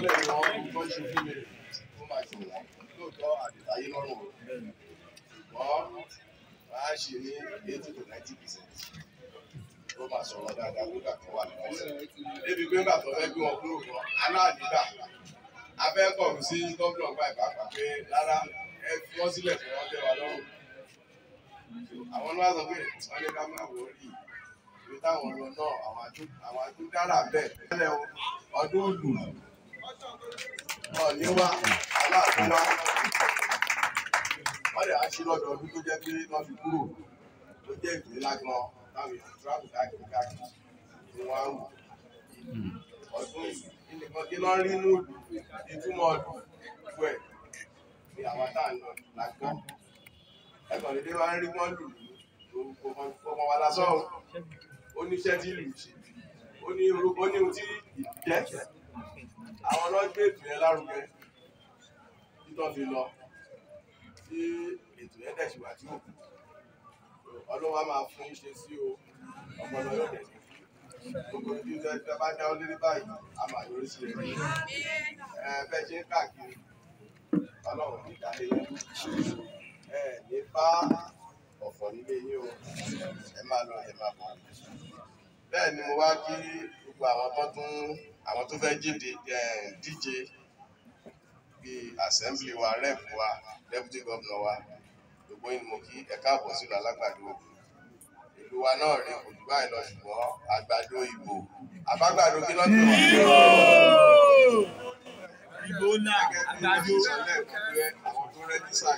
lè wọ́n tó ṣe fún mi tó máa ṣe wọ́n lóòótọ́ àdìsáyé lọ́rùn ṣùgbọ́n máa ṣe ní 80 to 90%. Ó máa sọ̀rọ̀ dáadáa nígbà tó wà nínú ọ̀sẹ̀. Débi pé nígbà tó fẹ́ gbé wọn kúrò gan, aláàdúgbà abẹ́ kọ̀ọ̀rù sí gómìnà gba ìbápa pé rárá ẹ fi wọ́n sílẹ̀ fún wọn tẹ́ wa lọ́rùn. Àwọn ló wá sọ pé wọ́n lè ká máa wò ó rí ibi táwọn lọ náà àwọn adúdára bẹ́ẹ̀. Ọdún òlù ọ̀ní wá aláàdúgbà wọ́n lè á ṣí lọ́dọọdún tó jẹ́ pé wọ́n fi kúrò tó jẹ́ ìpínlẹ̀ lágbọ́n. Táwọn èèyàn tíráàbù káàkiri ni wọ́n á wù. Ọdún ìnìkan kí lọ́ rí ní òdù ìtumọ̀ ọdún gbogbo ẹ̀ ní àwọn tá à ń lọ lágbọ́n. Ẹ̀kọ́ dédé wá ń rí wọ́n lù ọmọ wa lásán oníṣẹ́ tí lù ṣe ó ní ohun tí ìjẹ́ àwọn ọlọ́gbé ètò yẹn lárugẹ títọ́ fi lọ tí ètò yẹn dẹ̀ ṣì wà tí ó kù. Ọlọ́wọ́ máa fún ṣe sí o ọpọlọ yóò dẹ̀ sí gbogbo ibi tí ẹ bá dá ọ lérí báyìí a máa yọrí sí ẹ̀rí bẹ́ẹ̀ ṣe ń káàkiri Ọlọ́run ní ìdálé yín ní bá ọ̀fọ̀ nílé yín o ẹ máa lọ ẹ máa bọ̀. Bẹ́ẹ̀ ni mo wá kí gbogbo àwọn tó fẹ́ díje bíi assembly wa rep wa deputy governor wa gbogbo yín mo kí ẹ káàbọ̀ sílùú Alágbàdo. Ìlú wa náà rí kò jù báyìí lọ ṣùgbọ́n Agbado Ìgbò àbágbàdo kí lọ́dún wọn. Ìgbò náà Agbado. Àwọn tó rẹ́jísà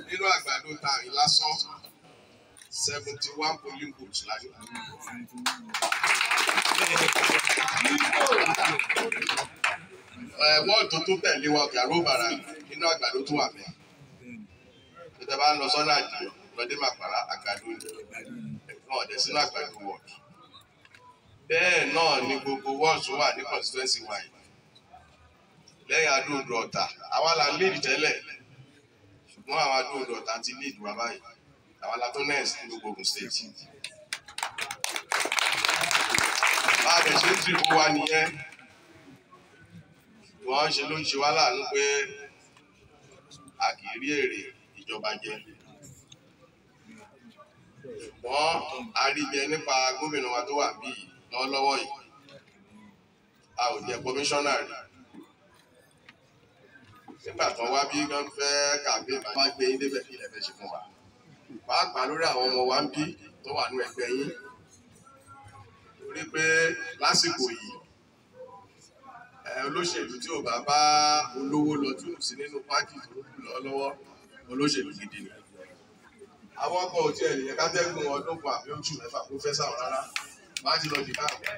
nínú Agbado ta rí lásán 71 polling booths láyé. Wọ́ọ̀dù tó tẹ̀lé wa ọ̀gá róbàrà nínú Agbado tó wà bẹ́ẹ̀. Ìjọba bá ń lọ sọ́nà àjùlọ lọ́dẹ màpàrà Agbado náà ọ̀dẹ̀ sínú Agbado wọ́ọ̀dù. Bẹ́ẹ̀ náà ni gbogbo wọ́ọ̀dù wà ní constituency wa yìí. Lẹ́yìn Adó-Odò Ọ̀tà, àwa la ń lead tẹ́lẹ̀. Ṣùgbọ́n àwọn Adó-Odò Ọ̀tà ti lead wa báyìí. Àwa la tó next ní gbogbo Ògùn state. Bá a bẹ̀ ṣe ń tìrìbù wa nìyẹn. Ṣùgbọ́n ṣe ló ń ṣe wá láàánú pé a kì í rí èrè ìjọba jẹ. Ṣùgbọ́n a rí jẹ nípa gómìnà wa tó wà bíi lọ́wọ́lọ́wọ́ yìí. A ò jẹ kọmíṣánná rí. Nígbà tó wá bí wọ́n fẹ́ kàgbé bá gbé yín débẹ̀ kí ilẹ̀ fẹ́ ṣe fún wa. Pàápàá lórí àwọn ọmọ wa ń bí tó wà ní ẹgbẹ́ yín. Torí pé lásìkò yìí olóṣèlú tí ò bá bá olówó lọ tún sí nínú páàkì tó kù lọ́wọ́ olóṣèlú gidi ni. Àwọn ọkọ̀ òtí ẹ̀ nìyẹn kátẹ́gùn ọdún kan àbí oṣù mẹ́fà kó fẹ́ sáwọn rárá má ti lọ di káàkiri.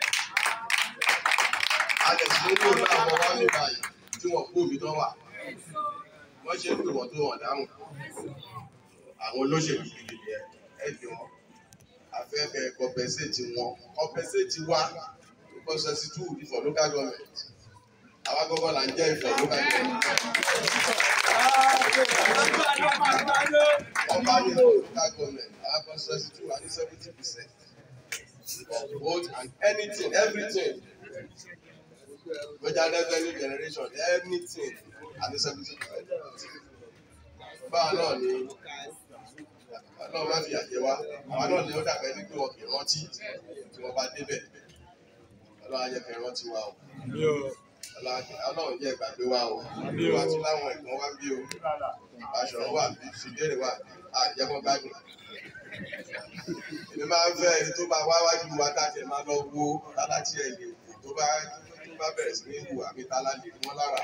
A lè sí owó ní àwọn wá ní báyìí tí wọ́n kó omi tán wà. Wọ́n ṣe ń pè wọ́n tó wọ̀n dáhùn. Àwọn olóṣèlú gidi ni ẹ dì wọ́n. Afẹ́fẹ́ compensate wọn. Compensate wa because two for local government. Àwọn gbogbo là ń jẹ́ ìfọ̀ local government. Ọba ní local government. Our constituency two are 70% of vote and anything, everything. Whether there's any generation, anything at the 70%. Báwa náà ni Ọlọ́run má fi àjẹ wá. Àwọn náà ni ó dàbẹ́ ní pé wọn kì í rántí tí wọ́n bá débẹ̀. Ọlọ́run á jẹ́ kí rántí wa o. Ọlọ́run jẹ́ ìgbàgbé wa o. Wá sí láwọn ẹ̀gbọ́n wá bí o. Aṣọ wà bí fìdérè wà àjẹmọ́ gbádùn. Èmi máa ń fẹ́ ẹni tó bá wá wájú wa tá a tẹ̀ máa lọ wo tálátì ẹ̀ lè wò tó bá bẹ̀rẹ̀ sí ní wù àbí tálá lè wọ́n lára.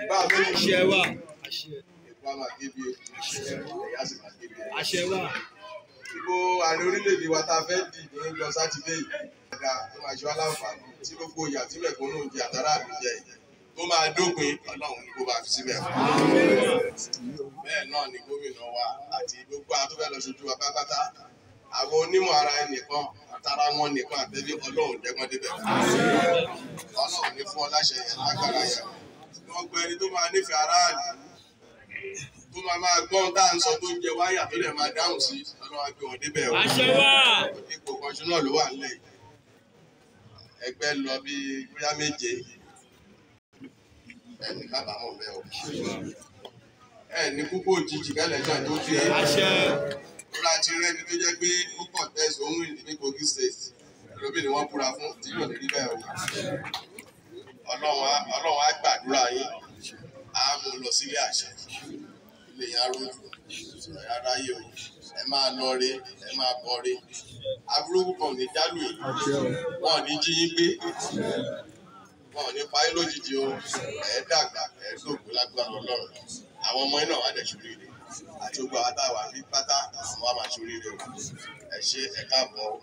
Báwo ló ń ṣe wà? Ètò àmà débi ẹ̀yà sì máa débi ẹ̀yà. Àṣẹ wà. Gbogbo ààrẹ orílẹ̀-èdè wa tá a fẹ́ dì ní lọ sátidé yìí. Ẹ̀dá tó máa ṣe wá láǹfààní tí gbogbo ìyà tí mẹ̀kúnnù ń jẹ àtàrà àdújẹ yìí tó máa dópin Ọlọ́run ní kó bá fi síbẹ̀. Bẹ́ẹ̀ náà ni gómìnà wa àti gbogbo àwọn tó fẹ́ lọ ṣojú wa pátápátá. Àwọn onímọ̀ ara ẹnìkan àtàrà wọn nìkan àtẹ́lé Ọlọ́run jẹ́gbọ́n débẹ̀. Ọlọ́run ní fún ọ láṣẹ yẹn lágbára yẹn. Wọ́n gbọ́ ẹni tó máa nífẹ̀ẹ́ aráàlú tó máa gbọ́n tá à ń sọ tó ń jẹ wáyà tó lè máa dáhùn sí Ọlọ́run á gbé wọn débẹ̀ o. Àṣẹ wà. Ipò kanṣu náà ló wà nílẹ̀ yìí. Ẹgbẹ́ lọ bí bóyá méje ẹni kábàámọ̀ bẹ́ẹ̀ o. Ẹni púpọ̀ òjijì kẹ́lẹ́jọ́ tó fi àṣẹ. láti rẹ́ni tó jẹ́ pé ó kàn tẹ̀sí ohun ìdí ní Kogi State lóbi ni wọ́n búra fún tí yóò ní rí bẹ́ẹ̀ o. Ọlọ́run á gbàdúrà yín á mú lọ sílé àṣẹ ilé yẹn á rójú ẹ̀yà aráyé o ẹ máa lọ rí ẹ máa bọ̀ rí aburú kan ní jálù yìí wọn ò ní jí yín gbé wọn ò ní parí lójijì o ẹ dàgbà ẹ dògbò lágbára Ọlọ́run àwọn ọmọ iná wà dẹ̀ ṣoríire àti gbogbo àwọn táwa ní pátá àwọn wa máa ṣoríire o ẹ ṣé ẹ káàbọ̀ o.